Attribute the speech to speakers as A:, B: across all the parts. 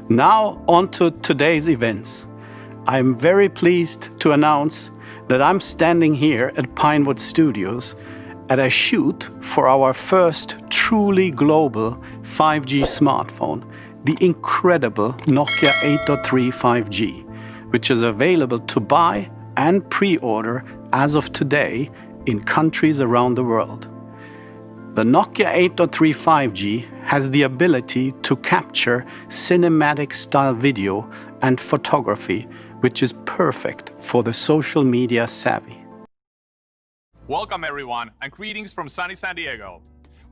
A: Now on to today's events. I'm very pleased to announce that I'm standing here at Pinewood Studios at a shoot for our first truly global 5G smartphone, the incredible Nokia 8.3 5G, which is available to buy and pre-order as of today in countries around the world. The Nokia 8.3 5G has the ability to capture cinematic style video and photography, which is perfect for the social media savvy.
B: Welcome everyone, and greetings from sunny San Diego.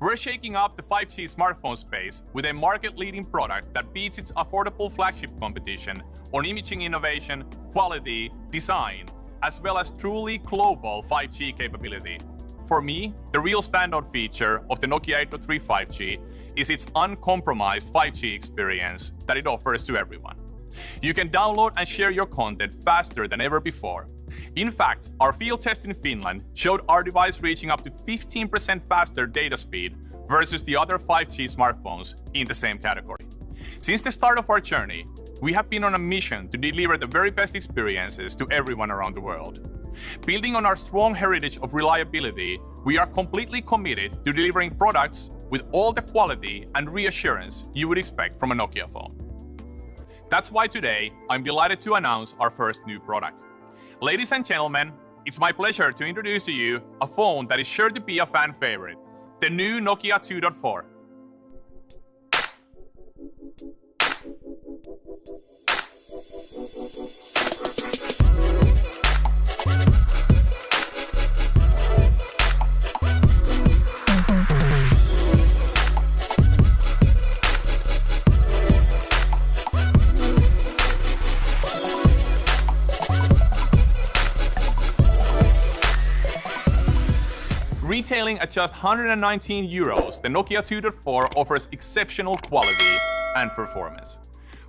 B: We're shaking up the 5G smartphone space with a market-leading product that beats its affordable flagship competition on imaging innovation, quality, design, as well as truly global 5G capability. For me, the real standout feature of the Nokia 8.3 5G is its uncompromised 5G experience that it offers to everyone. You can download and share your content faster than ever before. In fact, our field test in Finland showed our device reaching up to 15% faster data speed versus the other 5G smartphones in the same category. Since the start of our journey, we have been on a mission to deliver the very best experiences to everyone around the world. Building on our strong heritage of reliability, we are completely committed to delivering products with all the quality and reassurance you would expect from a Nokia phone. That's why today, I'm delighted to announce our first new product. Ladies and gentlemen, it's my pleasure to introduce to you a phone that is sure to be a fan favorite, the new Nokia 2.4. Retailing at just €119, the Nokia 2.4 offers exceptional quality and performance.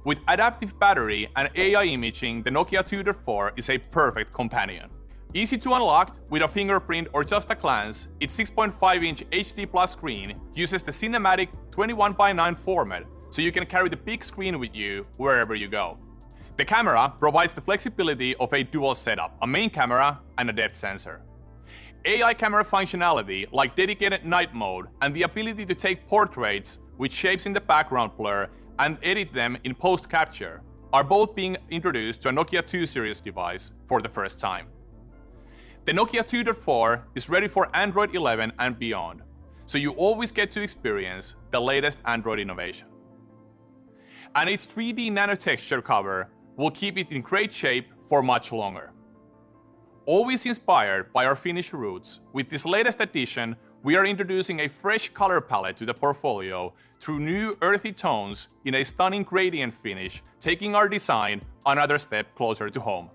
B: With adaptive battery and AI imaging, the Nokia 2.4 is a perfect companion. Easy to unlock with a fingerprint or just a glance, its 6.5-inch HD Plus screen uses the cinematic 21:9 format, so you can carry the big screen with you wherever you go. The camera provides the flexibility of a dual setup, a main camera and a depth sensor. AI camera functionality like dedicated night mode and the ability to take portraits with shapes in the background blur and edit them in post-capture are both being introduced to a Nokia 2 series device for the first time. The Nokia 2.4 is ready for Android 11 and beyond, so you always get to experience the latest Android innovation. And its 3D nanotexture cover will keep it in great shape for much longer. Always inspired by our Finnish roots, with this latest edition, we are introducing a fresh color palette to the portfolio through new earthy tones in a stunning gradient finish, taking our design another step closer to home.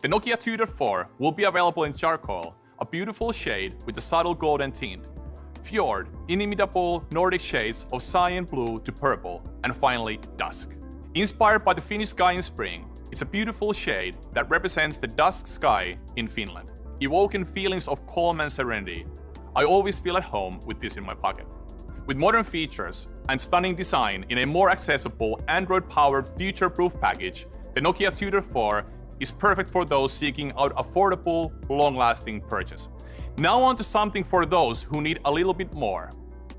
B: The Nokia 2.4 will be available in charcoal, a beautiful shade with a subtle golden tint, fjord, inimitable Nordic shades of cyan blue to purple, and finally dusk. Inspired by the Finnish sky in spring, it's a beautiful shade that represents the dusk sky in Finland, evoking feelings of calm and serenity. I always feel at home with this in my pocket. With modern features and stunning design in a more accessible Android-powered future-proof package, the Nokia 2.4 is perfect for those seeking out affordable, long-lasting purchase. Now on to something for those who need a little bit more,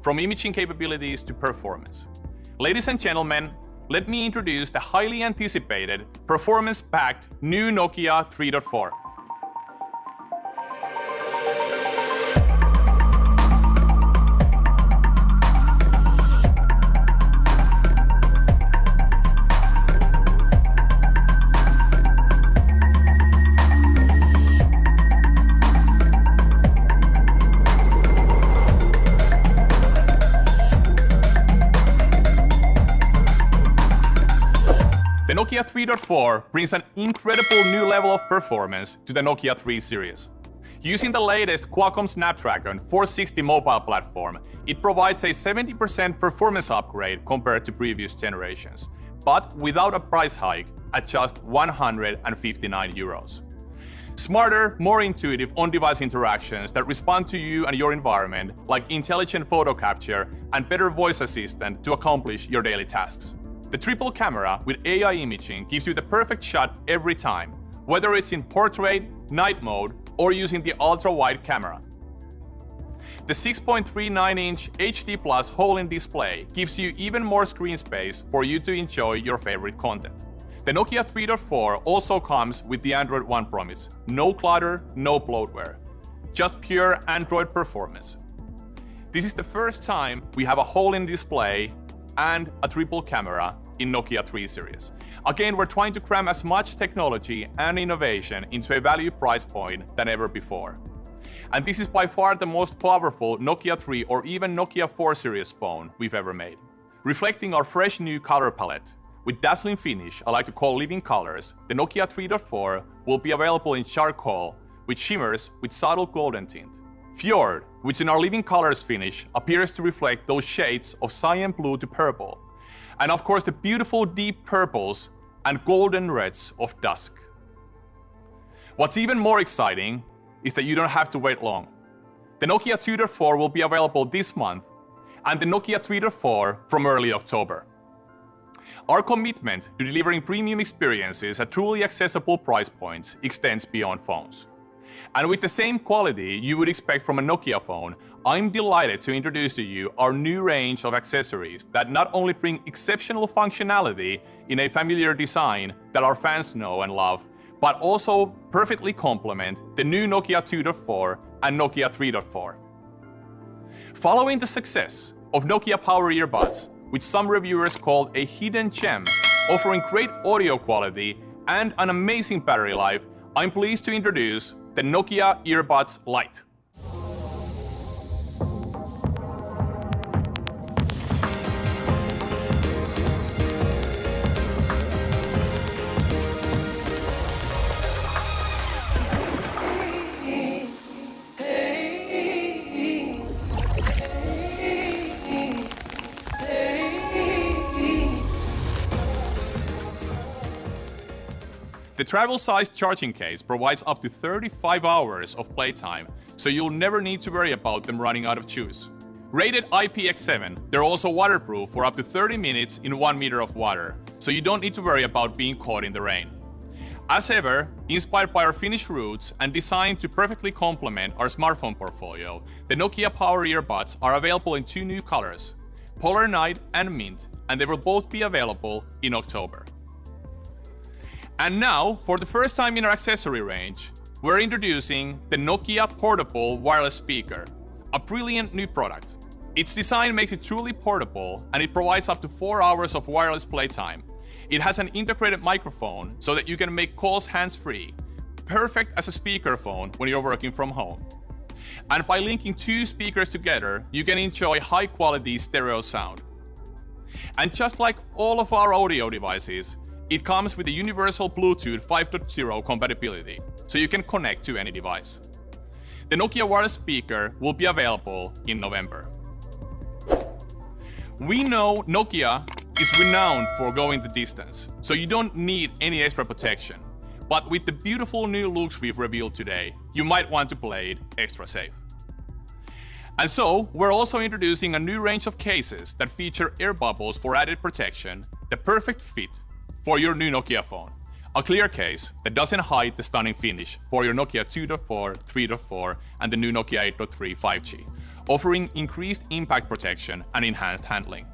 B: from imaging capabilities to performance. Ladies and gentlemen, let me introduce the highly anticipated, performance-packed new Nokia 3.4. The Nokia 3.4 brings an incredible new level of performance to the Nokia 3 series. Using the latest Qualcomm Snapdragon 460 mobile platform, it provides a 70% performance upgrade compared to previous generations, but without a price hike at just €159. Smarter, more intuitive on-device interactions that respond to you and your environment, like intelligent photo capture and better voice assistant to accomplish your daily tasks. The triple camera with AI imaging gives you the perfect shot every time, whether it's in portrait, night mode, or using the ultra-wide camera. The 6.39-inch HD Plus hole-in display gives you even more screen space for you to enjoy your favorite content. The Nokia 3.4 also comes with the Android One promise: no clutter, no bloatware, just pure Android performance. This is the first time we have a hole-in display and a triple camera in Nokia 3 series. Again, we're trying to cram as much technology and innovation into a value price point than ever before. And this is by far the most powerful Nokia 3 or even Nokia 4 series phone we've ever made. Reflecting our fresh new color palette, with dazzling finish I like to call living colors, the Nokia 3.4 will be available in charcoal, which shimmers with subtle golden tint. Fjord, which in our living colors finish appears to reflect those shades of cyan blue to purple. And of course the beautiful deep purples and golden reds of dusk. What's even more exciting is that you don't have to wait long. The Nokia 2.4 will be available this month, and the Nokia 3.4 from early October. Our commitment to delivering premium experiences at truly accessible price points extends beyond phones. And with the same quality you would expect from a Nokia phone, I'm delighted to introduce to you our new range of accessories that not only bring exceptional functionality in a familiar design that our fans know and love, but also perfectly complement the new Nokia 2.4 and Nokia 3.4. Following the success of Nokia Power Earbuds, which some reviewers called a hidden gem, offering great audio quality and an amazing battery life, I'm pleased to introduce the Nokia Earbuds Lite. The travel-sized charging case provides up to 35 hours of playtime, so you'll never need to worry about them running out of juice. Rated IPX7, they're also waterproof for up to 30 minutes in 1 meter of water, so you don't need to worry about being caught in the rain. As ever, inspired by our Finnish roots and designed to perfectly complement our smartphone portfolio, the Nokia Power Earbuds are available in 2 new colors, Polar Night and Mint, and they will both be available in October. And now, for the first time in our accessory range, we're introducing the Nokia Portable Wireless Speaker, a brilliant new product. Its design makes it truly portable, and it provides up to 4 hours of wireless playtime. It has an integrated microphone so that you can make calls hands-free, perfect as a speakerphone when you're working from home. And by linking 2 speakers together, you can enjoy high-quality stereo sound. And just like all of our audio devices, it comes with a universal Bluetooth 5.0 compatibility, so you can connect to any device. The Nokia wireless speaker will be available in November. We know Nokia is renowned for going the distance, so you don't need any extra protection. But with the beautiful new looks we've revealed today, you might want to play it extra safe. And so, we're also introducing a new range of cases that feature air bubbles for added protection, the perfect fit for your new Nokia phone. A clear case that doesn't hide the stunning finish for your Nokia 2.4, 3.4 and the new Nokia 8.3 5G, offering increased impact protection and enhanced handling.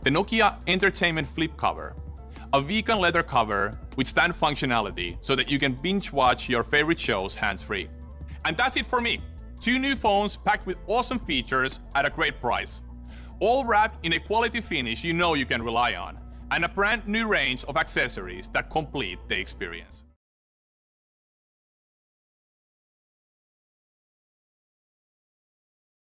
B: The Nokia Entertainment Flip Cover, a vegan leather cover with stand functionality so that you can binge watch your favorite shows hands-free. And that's it for me. 2 new phones packed with awesome features at a great price. All wrapped in a quality finish you know you can rely on, and a brand new range of accessories that complete the experience.